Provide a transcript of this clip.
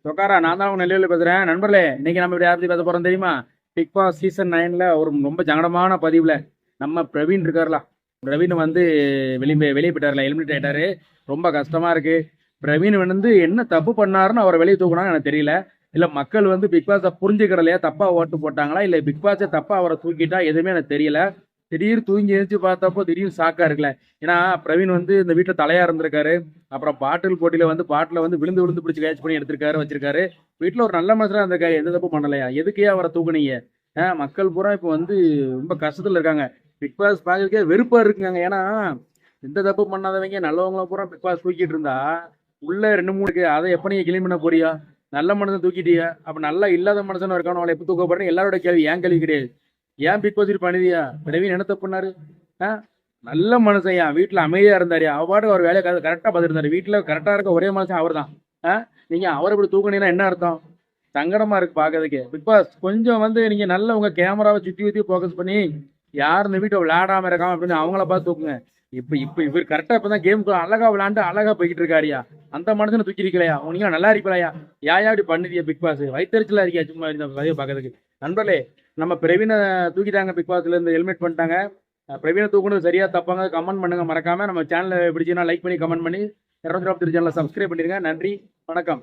சொக்காரா, நான் தான் உங்க நெல்லையில பேசுறேன். நண்பர்களே, இன்னைக்கு நம்ம இப்படி யாரை பத்தி பேச போறோம் தெரியுமா? பிக் பாஸ் சீசன் 9ல ஒரு ரொம்ப சங்கடமான பதிவுல நம்ம பிரவீன் இருக்காருல. பிரவீன் வந்து வெளியே போயிட்டாருல, எலிமினேட் ஆயிட்டாரு. ரொம்ப கஷ்டமா இருக்கு. பிரவீன் வந்து என்ன தப்பு பண்ணாருன்னு அவரை வெளியே தூக்குனான்னு எனக்கு தெரியல. இல்ல மக்கள் வந்து பிக் பாஸை புரிஞ்சுக்கிறலையா, தப்பா ஓட்டு போட்டாங்களா, இல்ல பிக் பாஸை தப்பா அவரை தூக்கிட்டா, எதுவுமே எனக்கு தெரியல. திடீர்னு தூங்கி எழுந்துச்சு பார்த்தப்போ திடீர்னு ஷாக்கா இருக்குல்ல. ஏன்னா பிரவீன் வந்து இந்த வீட்டுல தலையா இருந்திருக்காரு. அப்புறம் பாட்டில் போட்டியில வந்து பாட்டில வந்து விழுந்து விழுந்து பிடிச்சி கேட்ச் பண்ணி எடுத்திருக்காரு, வச்சிருக்காரு. வீட்டுல ஒரு நல்ல மனுஷனா இருந்திருக்காரு, எந்த தப்பு பண்ணலையா? எதுக்கே அவரை தூக்குனீங்க? மக்கள் பூரா இப்போ வந்து ரொம்ப கஷ்டத்துல இருக்காங்க. பிக் பாஸ் பார்க்கறதுக்கே வெறுப்பா இருக்குங்க. ஏன்னா எந்த தப்பு பண்ணாதவங்க நல்லவங்கள பூரா பிக் பாஸ் தூக்கிட்டு இருந்தா உள்ள ரெண்டு மூணு இருக்கு. அதை எப்ப நீங்க கிளீன் பண்ண போறியா? நல்ல மனுஷன் தூக்கிட்டிய, அப்ப நல்லா இல்லாத மனுஷன் இருக்கானோ அவளை எப்ப தூக்க போறேன்னு எல்லாரோட கேள்வி, ஏன் கேள்வி கிடையாது. ஏன் பிக் பாஸ் பண்ணிதியா? பிரவீன் என்ன தப்பு பண்ணாரு? நல்ல மனுஷன், என் வீட்டுல அமைதியா இருந்தாரு. அவ்வாடு ஒரு வேலையை கரெக்டா பார்த்துருந்தாரு. வீட்டுல கரெக்டா இருக்க ஒரே மனுஷன் அவர் தான். நீங்க அவரை இப்படி தூக்குனீங்கன்னா என்ன அர்த்தம்? சங்கடமா இருக்கு பாக்குறதுக்கு. பிக் பாஸ் கொஞ்சம் வந்து நீங்க நல்ல உங்க கேமராவை சுத்தி ஊத்தி போக்கஸ் பண்ணி யார் இந்த வீட்டை விளையாடாம இருக்காம அப்படின்னு அவங்கள பார்த்து தூக்குங்க. இப்ப இப்ப இவர் கரெக்டா இப்பதான் கேம் அழகா விளையாண்டு அழகா போய்கிட்டு இருக்காருயா. அந்த மனுஷனை தூக்கி இருக்கலையா? நீங்க நல்லா இருப்பலையா? யாயா இப்படி பண்ணுதியா? பிக் பாஸ் வயிற்றுச்சலா இருக்கியா சும்மா இந்த பதிவை பார்க்கறதுக்கு? நண்பர்களே, நம்ம பிரவீனை தூக்கிட்டாங்க, பிக் பாஸ்ல இருந்து ஹெல்மெட் பண்ணிட்டாங்க. பிரவீனை தூக்குனது சரியா தப்பாங்க கமெண்ட் பண்ணுங்க. மறக்காம நம்ம சேனலை பிடிச்சிங்கன்னா லைக் பண்ணி கமெண்ட் பண்ணி 223 சேனலை சப்ஸ்கிரைப் பண்ணிருங்க. நன்றி, வணக்கம்.